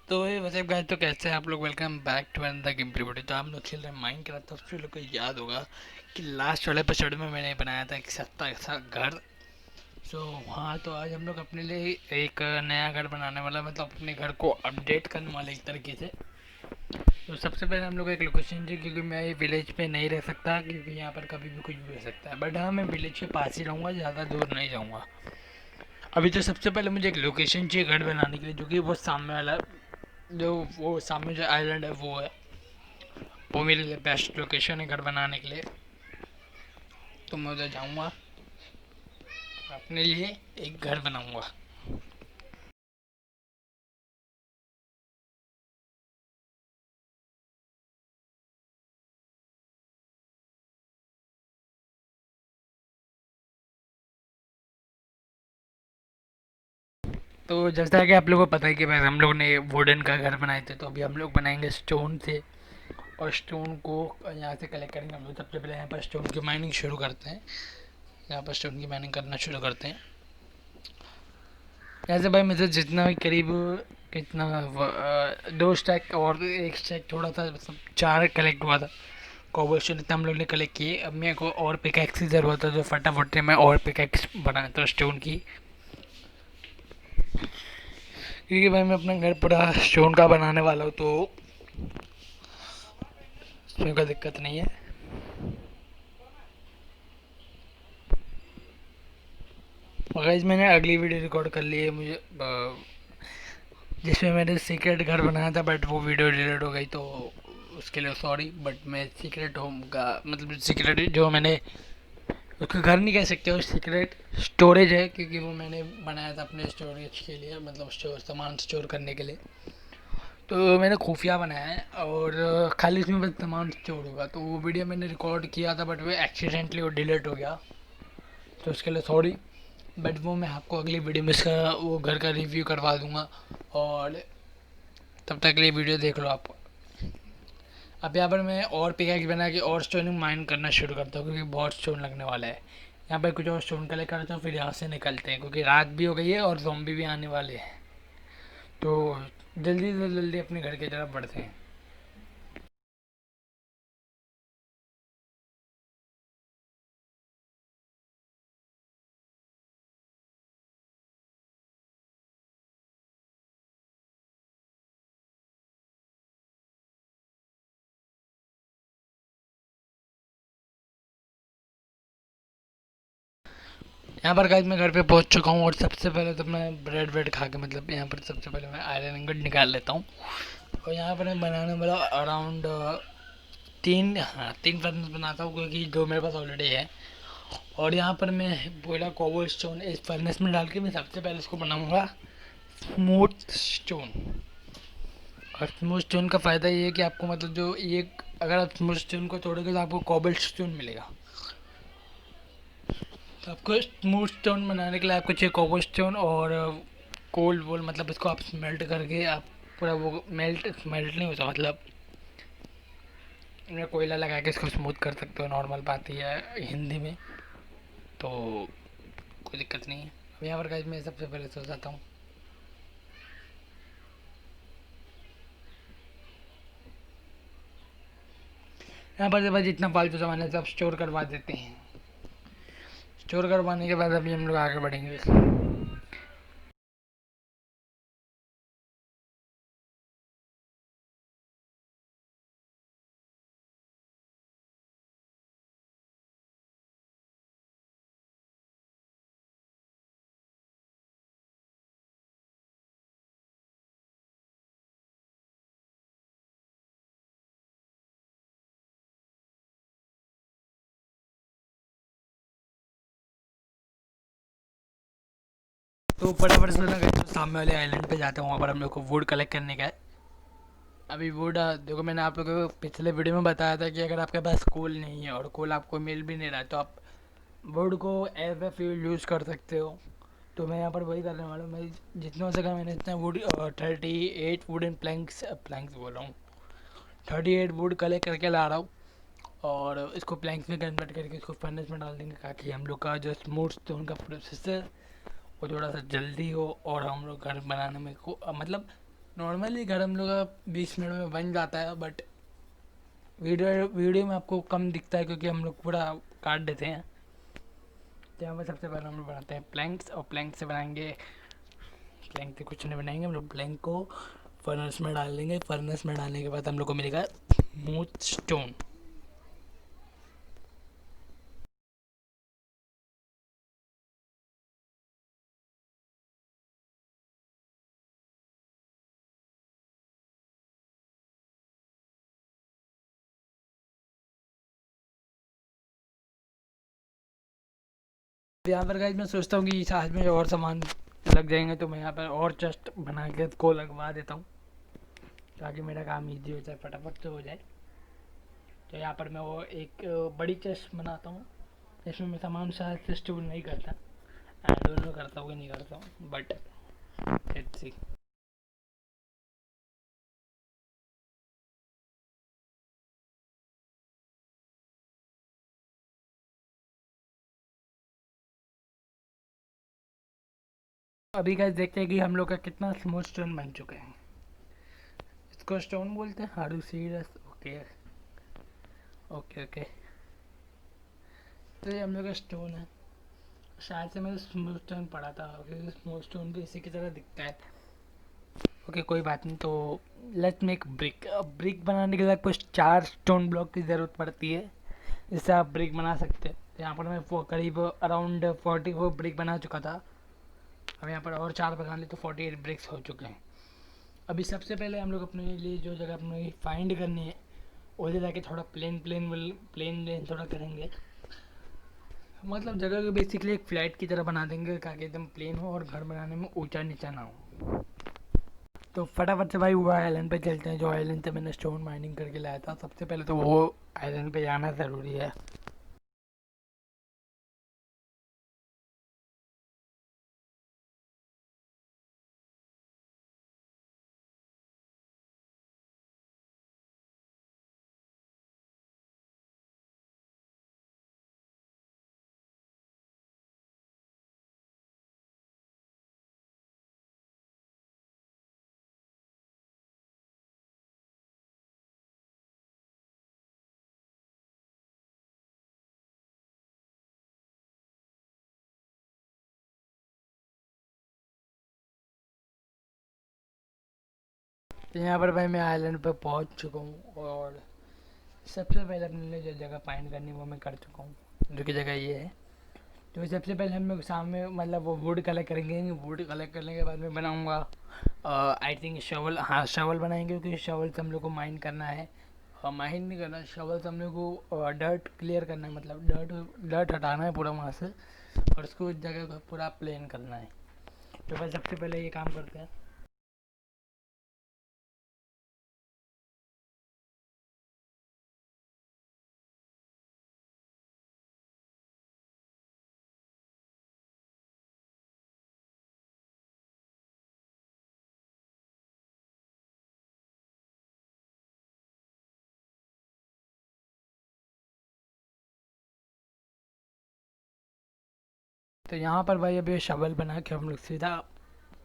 तो ये वैसे गाइस, तो कैसे हैं आप लोग? Welcome back to another game preview. तो हम लोग खेल रहे हैं माइनक्राफ्ट। तो आप लोग को याद होगा कि लास्ट वाले एपिसोड में मैंने बनाया था एक सस्ता सा घर। हाँ, तो आज हम लोग अपने लिए एक नया घर बनाने वाला, मतलब अपने घर को अपडेट करने वाले एक तरीके से। तो सबसे पहले हम लोग एक लोकेशन चाहिए, क्योंकि मैं ये विलेज पे नहीं रह सकता, क्योंकि यहाँ पर कभी भी कुछ भी हो सकता है। बट हाँ, मैं विलेज के पास ही रहूँगा, ज़्यादा दूर नहीं जाऊँगा। अभी तो सबसे पहले मुझे एक लोकेशन चाहिए घर बनाने के लिए, जो कि वो सामने वाला, जो वो सामने जो आइलैंड है वो है। वो मेरे लिए बेस्ट लोकेशन है घर बनाने के लिए। तो मैं उधर जाऊँगा, अपने लिए एक घर बनाऊँगा। तो जैसा कि आप लोगों को पता है कि हम लोग ने वुडन का घर बनाए थे, तो अभी हम लोग बनाएंगे स्टोन से। और स्टोन को यहाँ से कलेक्ट करेंगे हम लोग। सबसे पहले यहाँ पर स्टोन की माइनिंग शुरू करते हैं। यहाँ पर स्टोन की माइनिंग करना शुरू करते हैं। ऐसे भाई मुझे जितना भी करीब कितना 2 स्टैक और एक स्टैक थोड़ा सा, मतलब 4 कलेक्ट हुआ था। कॉबलस्टोन इतना हम लोग ने कलेक्ट किए। अब मेरे को और पिकैक्स की ज़रूरत है, जो फटाफट से मैं और पिकैक्स बनाता हूँ स्टोन की। क्योंकि भाई मैं अपना घर पूरा स्टोन का बनाने वाला हूँ, तो इसमें कोई दिक्कत नहीं है। गाइस, मैंने अगली वीडियो रिकॉर्ड कर ली है मुझे, जिसमें मैंने सीक्रेट घर बनाया था, बट वो वीडियो डिलीट हो गई, तो उसके लिए सॉरी। बट मैं सीक्रेट होम का, मतलब सीक्रेट जो मैंने, उसको घर नहीं कह सकते हो, सीक्रेट स्टोरेज है, क्योंकि वो मैंने बनाया था अपने स्टोरेज के लिए, मतलब स्टोर सामान स्टोर करने के लिए। तो मैंने खुफिया बनाया है, और खाली इसमें बस सामान स्टोर होगा। तो वो वीडियो मैंने रिकॉर्ड किया था, बट वो एक्सीडेंटली वो डिलीट हो गया, तो उसके लिए सॉरी। बट वो मैं आपको अगली वीडियो में इसका वो घर का रिव्यू करवा दूंगा। और तब तक के लिए वीडियो देख लो आप। अब यहाँ पर मैं और पिकैक्स बना के और स्टोन माइन करना शुरू करता हूँ, क्योंकि बहुत स्टोन लगने वाला है। यहाँ पर कुछ और स्टोन कलेक्ट करता हूँ, फिर यहाँ से निकलते हैं, क्योंकि रात भी हो गई है और ज़ॉम्बी भी आने वाले हैं। तो जल्दी से जल्दी अपने घर की तरफ बढ़ते हैं। यहाँ पर गाइस मैं घर पे पहुँच चुका हूँ, और सबसे पहले तो मैं ब्रेड ब्रेड खा के, मतलब यहाँ पर सबसे पहले मैं आयरन इंगट निकाल लेता हूँ। और यहाँ पर मैं बनाने वाला अराउंड 3 फर्नेस बनाता हूँ, क्योंकि 2 मेरे पास ऑलरेडी है। और यहाँ पर मैं कोयला कोबल स्टोन इस फर्नेस में डाल के मैं सबसे पहले इसको बनाऊँगा स्मूथ स्टोन। और स्मूथ स्टोन का फ़ायदा ये है कि आपको, मतलब जो एक, अगर आप स्मूथ स्टोन को तोड़ोगे तो आपको कोबल स्टोन मिलेगा। तो आपको स्मूथ स्टोन बनाने के लिए आपको चाहिए कोबल स्टोन और कोल्ड वोल, मतलब इसको आप स्मेल्ट करके आप पूरा वो मेल्ट स्मेल्ट नहीं होता, मतलब कोयला लगा के इसको स्मूथ कर सकते हो। नॉर्मल बात ही है हिंदी में, तो कोई दिक्कत नहीं है। अब यहाँ पर गाइस मैं सबसे पहले सो जाता हूँ। यहाँ पर जब जितना फालतू सामान है सब स्टोर करवा देते हैं। स्टोर करवाने के बाद अभी हम लोग आगे बढ़ेंगे। तो फटाफट से ना गए तो सामने वाले आइलैंड पे जाते हैं, वहाँ पर हम लोग को वुड कलेक्ट करने का है। अभी वुड देखो, मैंने आप लोगों को पिछले वीडियो में बताया था कि अगर आपके पास कोल नहीं है और कोल आपको मिल भी नहीं रहा है, तो आप वुड को एज ए फ्यूल यूज़ कर सकते हो। तो मैं यहाँ पर वही करने वाला हूँ। मैं जितना हो सका मैंने इतना वुड 38 वुडन प्लैंक्स प्लैंक्स बोल रहा हूँ, 38 वुड कलेक्ट करके ला रहा हूँ। और इसको प्लैंक्स में कन्वर्ट करके इसको फर्नेस में डाल देंगे, ताकि हम लोग का जो स्मूथ स्टोन का प्रोसेस है वो थोड़ा सा जल्दी हो, और हम लोग घर बनाने में को मतलब नॉर्मली घर हम लोग का 20 मिनट में बन जाता है, बट वीडियो वीडियो में आपको कम दिखता है क्योंकि हम लोग पूरा काट देते हैं। तो यहाँ पर सबसे पहले हम लोग बनाते हैं प्लैंक्स, और प्लैंक से बनाएंगे, प्लैंक से कुछ नहीं बनाएंगे हम लोग, प्लैंक को फर्नेस में डाल देंगे। फर्नेस में डालने के बाद हम लोग को मिलेगा स्मूथ स्टोन। यहाँ पर गाइस मैं सोचता हूँ कि साथ में और सामान लग जाएंगे, तो मैं यहाँ पर और चेस्ट बना के को लगवा देता हूँ ताकि मेरा काम इजी हो जाए, फटाफट से हो जाए। तो यहाँ पर मैं वो एक बड़ी चेस्ट बनाता हूँ, इसमें मैं सामान शायद से स्टोर नहीं करता, आई डोंट नो करता हूँ कि नहीं करता हूँ, बट लेट्स सी। अभी गाइस देखते हैं कि हम लोग का कितना स्मूथ स्टोन बन चुका है। इसको स्टोन बोलते हैं, हारू सीरियस, ओके ओके ओके। तो ये हम लोग का स्टोन है, शायद से मैंने स्मूथ स्टोन पढ़ा था, क्योंकि स्मूथ स्टोन भी इसी की तरह दिखता है। ओके कोई बात नहीं। तो लेट्स मेक ब्रिक। अब ब्रिक बनाने के लिए आपको 4 स्टोन ब्लॉक की ज़रूरत पड़ती है, जिससे आप ब्रिक बना सकते हैं। तो यहाँ पर मैं करीब अराउंड 44 ब्रिक बना चुका था। अब यहाँ पर और 4 बना ले तो 48 ब्रिक्स हो चुके हैं। अभी सबसे पहले हम लोग अपने लिए जो जगह अपने फाइंड करनी है, उधर जाके थोड़ा प्लेन थोड़ा करेंगे, मतलब जगह को बेसिकली एक फ्लैट की तरह बना देंगे ताकि एकदम प्लेन हो और घर बनाने में ऊंचा नीचा ना हो। तो फटाफट से भाई वो आइलैंड पे चलते हैं, जो आइलैंड से मैंने स्टोन माइनिंग करके लाया था। सबसे पहले तो वो आइलैंड पे जाना ज़रूरी है। तो यहाँ पर भाई मैं आइलैंड पे पहुँच चुका हूँ, और सबसे पहले अपने लिए जो जगह फाइंड करनी है वो मैं कर चुका हूँ, जो कि जगह ये है। तो सबसे पहले हम लोग सामने मतलब वो वुड कलेक्ट करेंगे। वुड कलेक्ट करने के बाद मैं बनाऊँगा आई थिंक शवल। हाँ शवल बनाएंगे, क्योंकि शवल से हम लोग को माइन करना है, माइन नहीं करना, शवल से हम लोग को डर्ट क्लियर करना है, मतलब डर्ट डर्ट हटाना है पूरा वहाँ से, और उसको उस जगह को पूरा प्लेन करना है। तो भाई सबसे पहले ये काम करते हैं। तो यहाँ पर भाई अभी शवल बना के हम लोग सीधा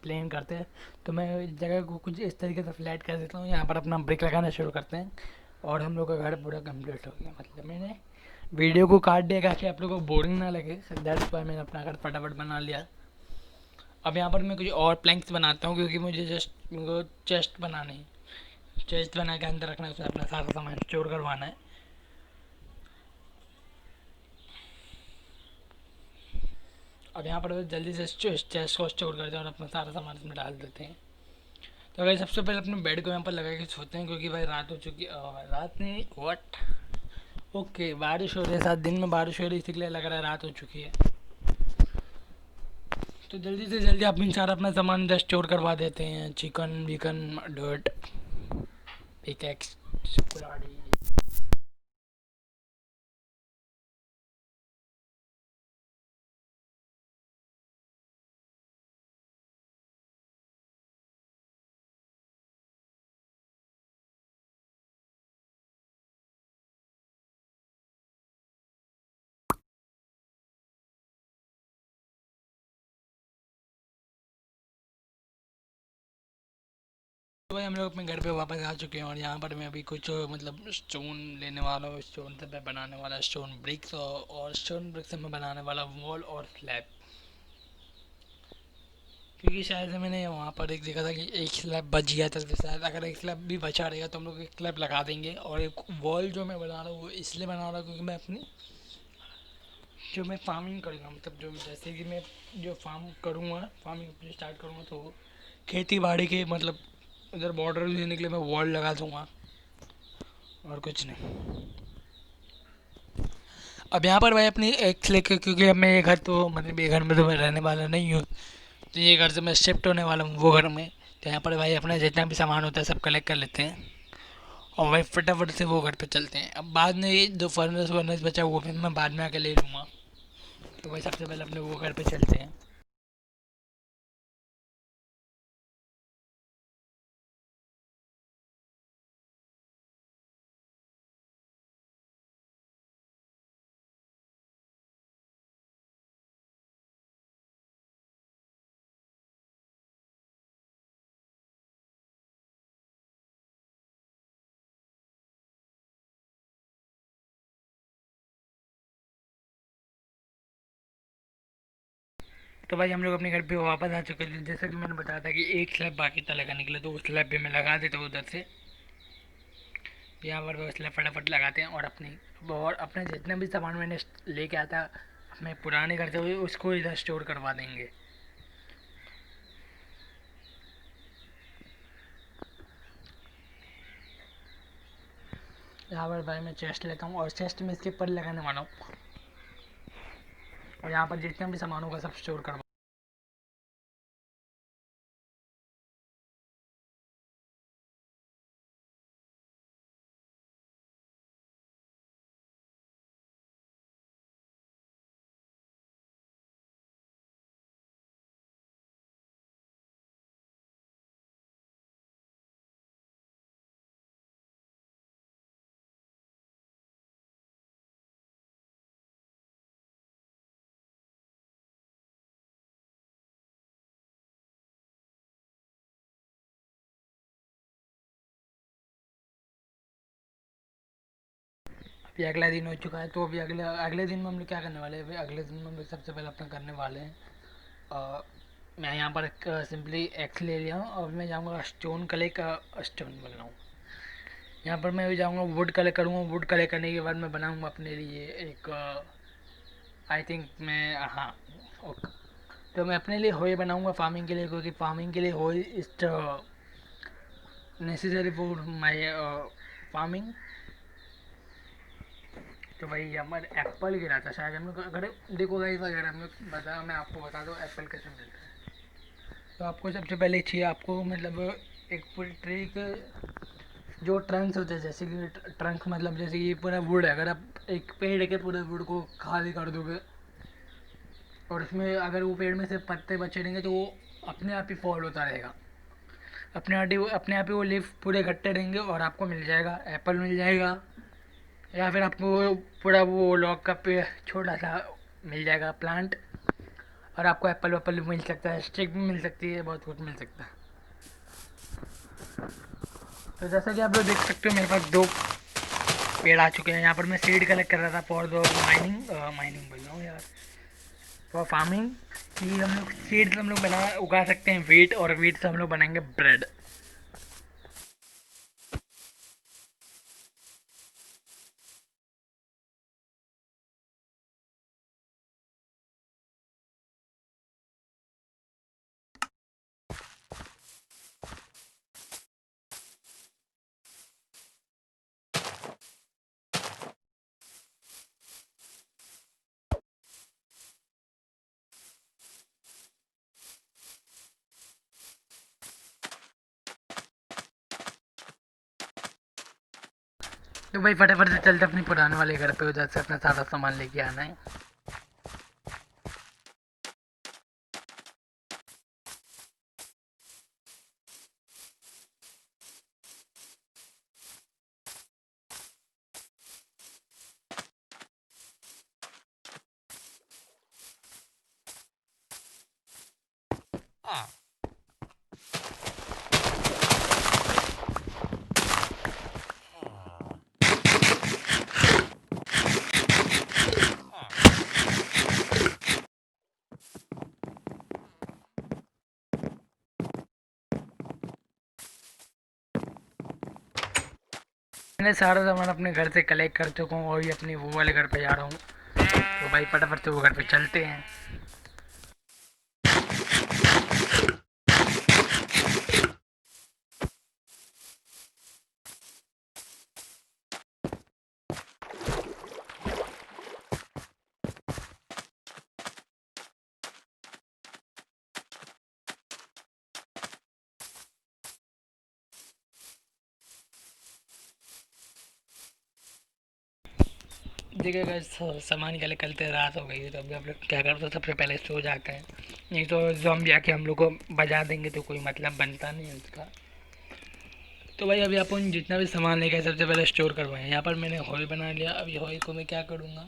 प्लेन करते हैं। तो मैं इस जगह को कुछ इस तरीके से फ्लैट कर देता हूँ, यहाँ पर अपना ब्रिक लगाना शुरू करते हैं, और हम लोग का घर पूरा कंप्लीट हो गया। मतलब मैंने वीडियो को काट दिया ताकि आप लोगों को बोरिंग ना लगे, दैट्स वाई मैंने अपना घर फटाफट बना लिया। अब यहाँ पर मैं कुछ और प्लैंक्स बनाता हूँ, क्योंकि मुझे जस्ट मेरे को चेस्ट बनानी है। चेस्ट बना के अंदर रखना है, उसमें अपना सारा सामान स्टोर करवाना है। अब यहाँ पर जल्दी से चेस्ट को स्टोर करते हैं और अपना सारा सामान इसमें डाल देते हैं। तो भाई सबसे पहले अपने बेड को यहाँ पर लगा के सोते हैं, क्योंकि भाई रात हो चुकी है। रात नहीं, व्हाट, ओके बारिश हो रही है, 7 दिन में बारिश हो रही है, इसलिए लग रहा है रात हो चुकी है। तो जल्दी से जल्दी अपन सारा अपना सामान इधर स्टोर करवा देते हैं। चिकन विकन डर्ट पिकेक्स कुल्हाड़ी। तो भाई हम लोग अपने घर पे वापस आ चुके हैं और यहाँ पर मैं अभी कुछ मतलब स्टोन लेने वाला हूँ। स्टोन से मैं बनाने वाला स्टोन ब्रिक्स और स्टोन ब्रिक्स से मैं बनाने वाला वॉल और स्लैब। क्योंकि शायद से मैंने वहाँ पर एक देखा था कि एक स्लैब बच गया था, तो शायद अगर एक स्लैब भी बचा रहेगा तो हम लोग एक स्लैब लगा देंगे। और एक वॉल जो मैं बना रहा हूँ वो इसलिए बना रहा हूँ क्योंकि मैं अपनी जो मैं फार्मिंग करूँगा, मतलब जो जैसे कि मैं जो फार्म करूँगा, फार्मिंग अपनी स्टार्ट करूँगा, तो खेती बाड़ी के मतलब उधर बॉर्डर देने के लिए मैं वॉल लगा दूँगा और कुछ नहीं। अब यहाँ पर भाई अपनी एक लेके, क्योंकि अब मैं ये घर तो मतलब ये घर में तो मैं रहने वाला नहीं हूँ, तो ये घर से मैं शिफ्ट होने वाला हूँ वो घर में। तो यहाँ पर भाई अपना जितना भी सामान होता है सब कलेक्ट कर लेते हैं और भाई फटाफट से वो घर पे चलते हैं। अब बाद में ये जो फर्नेस वर्नेस बचा वो भी मैं बाद में आके ले लूँगा। तो भाई सबसे पहले अपने वो घर पे चलते हैं। तो भाई हम लोग अपने घर पे वापस आ चुके थे। जैसा कि मैंने बताया था कि एक स्लैब बाकी था लगाने के लिए, तो उस स्लैब भी मैं लगा देता हूँ उधर से। यहाँ पर वो स्लैब फटाफट लगाते हैं और अपने जितने भी सामान मैंने लेके आया था अपने पुराने घर से उसको इधर स्टोर करवा देंगे। यहाँ पर भाई मैं चेस्ट लेता हूँ और चेस्ट में इसके ऊपर लगाने वाला हूँ और यहाँ पर जितने भी सामान होगा सब स्टोर करवा। अभी अगला दिन हो चुका है, तो अभी अगले अगले दिन में हम लोग क्या करने वाले हैं? अभी अगले दिन में हम लोग सबसे पहले अपना करने वाले हैं मैं यहाँ पर सिंपली एक्स ले लिया हूँ और मैं जाऊँगा स्टोन कले का स्टोन बनाऊँ। यहाँ पर मैं भी जाऊँगा वुड कलेक्ट करूँगा। वुड कलेक्ट करने के बाद मैं बनाऊँगा अपने लिए एक आई थिंक मैं हाँ ओके। तो मैं अपने लिए होए बनाऊँगा फार्मिंग के लिए, क्योंकि फार्मिंग के लिए होए is necessary for my farming. तो भाई हमारे एप्पल गिरा था शायद हम लोग, अगर देखो गाइस वगैरह हम लोग बता, मैं आपको बता दूँ एप्पल कैसे मिलता है। तो आपको सबसे पहले चाहिए आपको मतलब एक पूरी ट्री के जो ट्रंक्स होते हैं, जैसे कि ट्रंक मतलब जैसे कि पूरा वुड है, अगर आप एक पेड़ के पूरे वुड को खाली कर दोगे और उसमें अगर वो पेड़ में से पत्ते बचे रहेंगे तो वो अपने आप ही फॉल होता रहेगा। अपने आप ही वो लीफ पूरे इकट्ठे रहेंगे और आपको मिल जाएगा एप्पल मिल जाएगा, या फिर आपको पूरा वो लॉक का पे छोटा सा मिल जाएगा प्लांट, और आपको एप्पल वेप्पल भी मिल सकता है, स्टिक भी मिल सकती है, बहुत कुछ मिल सकता है। तो जैसा कि आप लोग देख सकते हो मेरे पास दो पेड़ आ चुके हैं। यहाँ पर मैं सीड कलेक्ट कर रहा था फॉर द माइनिंग, माइनिंग बोल रहा हूँ यार, फॉर फार्मिंग। कि हम लोग सीड्स हम लोग बना उगा सकते हैं वीट, और वीट से हम लोग बनाएंगे ब्रेड। तो भाई फटाफट से चलते अपने पुराने वाले घर पे, उधर से अपना सारा सामान लेके आना है। मैंने सारा सामान अपने घर से कलेक्ट कर चुका हूँ और ये अपने वो वाले घर पे जा रहा हूँ। तो भाई फटाफट से वो घर पे चलते हैं। देखिए अगर सामान निकाले कलते रात हो गई है तो अभी आप लोग क्या करते हो, सबसे पहले सो जाते हैं, नहीं तो ज़ॉम्बी आके हम लोग को बजा देंगे तो कोई मतलब बनता नहीं है उसका। तो भाई अभी अपन जितना भी सामान लेके आए सबसे पहले स्टोर करवाएं। यहाँ पर मैंने हॉल बना लिया। अभी हॉल को मैं क्या करूँगा,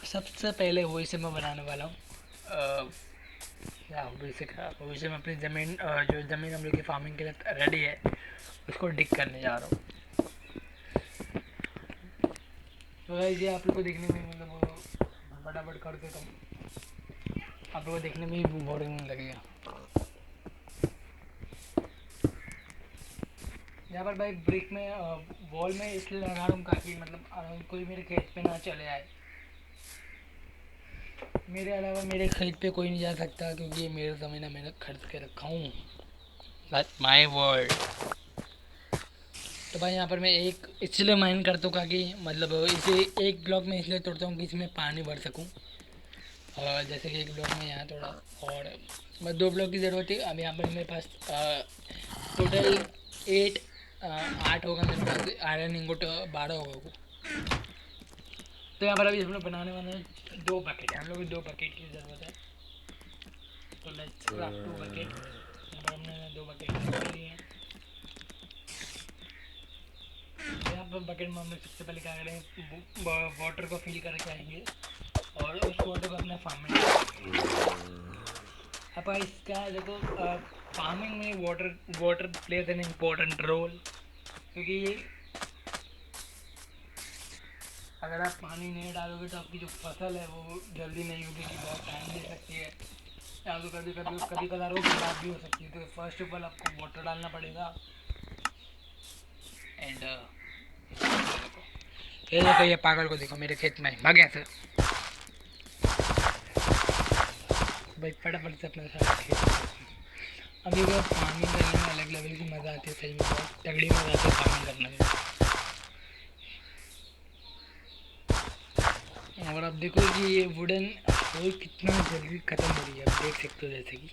सबसे पहले वही से मैं बनाने वाला हूँ। क्या वही से मैं अपनी ज़मीन जो ज़मीन हम लोग की फार्मिंग के लिए रेडी है उसको डिग करने जा रहा हूँ। तो भाई ये आप लोग को देखने में मतलब फटाफट कर देता हूँ, आप लोग को देखने में ही बोरिंग नहीं लगेगा। यहाँ पर भाई ब्रिक में वॉल में इसलिए लगा रहा हूँ ताकि मतलब कोई मेरे खेत पे ना चले आए। मेरे अलावा मेरे खेत पे कोई नहीं जा सकता क्योंकि ये मेरा ज़मीन है, मैंने खरीद के रखा हूँ। That's my word. तो भाई यहाँ पर मैं एक इसलिए माइन करता हूँ ताकि मतलब इसे एक ब्लॉक में इसलिए तोड़ता हूँ कि इसमें पानी भर सकूँ। और जैसे कि एक ब्लॉक में यहाँ तोड़ा और बस 2 ब्लॉक की ज़रूरत थी। अब यहाँ पर मेरे पास टोटल 8 होगा मेरे पास आयरन इंगोट 12 होगा वो। तो यहाँ पर अभी हम लोग बनाने वाले हैं 2 बकेट। हम लोग को 2 बकेट की ज़रूरत है। तो लेट्स क्राफ्ट 2 बकेट। यहाँ पर हमने 2 बकेट ले लिए हैं। यहाँ पर बकेट में हम लोग सबसे पहले क्या करेंगे, वाटर को फिल करके आएंगे और उस वाटर को अपने फार्म में। अब इसका देखो फार्मिंग में water plays an important role, क्योंकि अगर आप पानी नहीं डालोगे तो आपकी जो फसल है वो जल्दी नहीं उगेगी, बहुत टाइम ले सकती है या तो कभी कभार वो खराब भी हो सकती है। तो फर्स्ट ऑफ ऑल आपको वाटर डालना पड़ेगा। एंड ये देखो, ये पागल को देखो मेरे खेत में भाग गया। भाई फटाफट से अपना सारा खेत। अभी वो फार्मिंग करने में अलग लेवल की मज़ा आती है, सही में बहुत तगड़ी मज़ा आती है फार्मिंग करने में। और अब देखो कि ये वुडन होल कितना जल्दी ख़त्म हो रही है, आप देख सकते हो जैसे कि।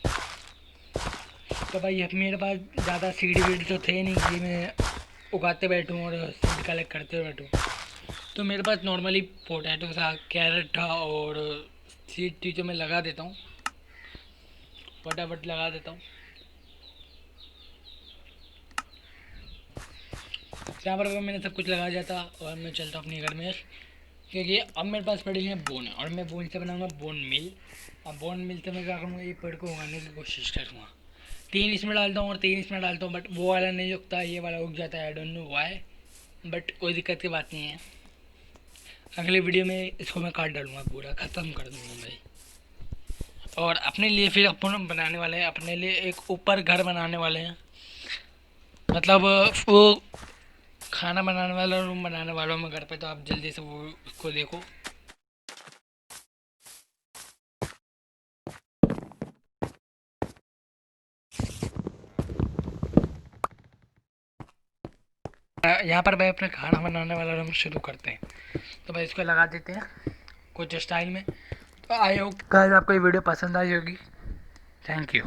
तो भाई अब मेरे पास ज़्यादा सीड वीड तो थे नहीं कि मैं उगाते बैठूँ और सीड कलेक्ट करते बैठूँ। तो मेरे पास नॉर्मली पोटैटो था, कैरेट था और सीड थी जो मैं लगा देता हूँ, फटाफट लगा देता हूँ। यहाँ पर मैंने सब कुछ लगा दिया था और मैं चलता हूँ अपने घर में, क्योंकि अब मेरे पास पड़ी है बोन और मैं बोन से बनाऊँगा बोन मिल। अब बोन मिल से मैं क्या करूँगा, ये पेड़ को उगाने की कोशिश करूँगा। 3 इसमें डालता हूँ और 3 इसमें डालता हूँ, बट वो वाला नहीं उगता, ये वाला उग जाता है। I don't know why, but कोई दिक्कत की बात नहीं है। अगले वीडियो में इसको मैं काट डालूँगा, पूरा ख़त्म कर दूँगा भाई। और अपने लिए फिर अपन बनाने वाले हैं, अपने लिए एक ऊपर घर बनाने वाले हैं, मतलब वो खाना बनाने वाला रूम बनाने वालों में घर पे। तो आप जल्दी से वो उसको देखो। यहाँ पर भाई अपने खाना बनाने वाला रूम शुरू करते हैं। तो भाई इसको लगा देते हैं कुछ स्टाइल में। तो आई होप गाइस आपको ये वीडियो पसंद आई होगी। Thank you.